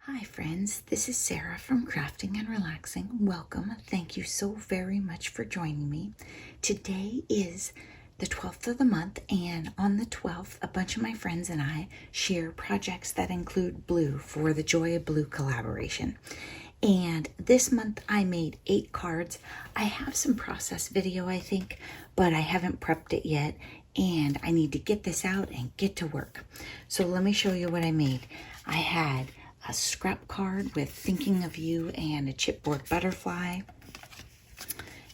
Hi friends, this is Sarah from Crafting and Relaxing. Welcome. Thank you so very much for joining me. Today is the 12th of the month, and on the 12th, a bunch of my friends and I share projects that include blue for the Joy of Blue collaboration. And this month I made 8 cards. I have some process video, I think, but I haven't prepped it yet, and I need to get this out and get to work. So let me show you what I made. I had a scrap card with thinking of you and a chipboard butterfly.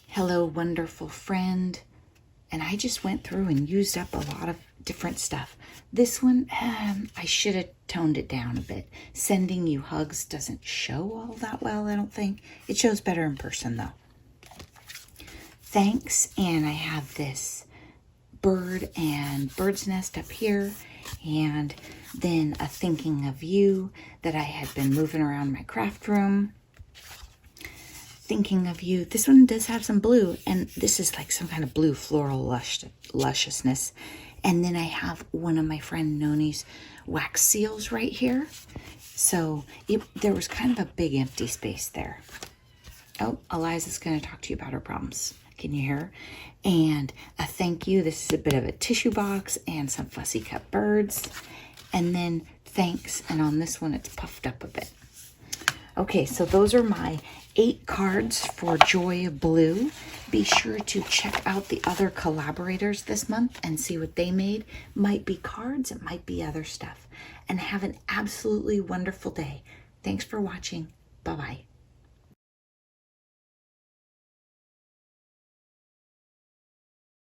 Hello, wonderful friend. And I just went through and used up a lot of different stuff. This one, I should have toned it down a bit. Sending you hugs doesn't show all that well, I don't think. It shows better in person though. Thanks, and I have this bird and bird's nest up here, and then a thinking of you that I had been moving around my craft room. Thinking of you. This one does have some blue, and this is like some kind of blue floral lusciousness. And then I have one of my friend Noni's wax seals right here. So there was kind of a big empty space there. Oh, Eliza's going to talk to you about her problems. Can you hear? And a thank you. This is a bit of a tissue box and some fussy cut birds. And then thanks. And on this one, it's puffed up a bit. Okay, so those are my 8 cards for Joy of Blue. Be sure to check out the other collaborators this month and see what they made. Might be cards, it might be other stuff. And have an absolutely wonderful day. Thanks for watching. Bye-bye.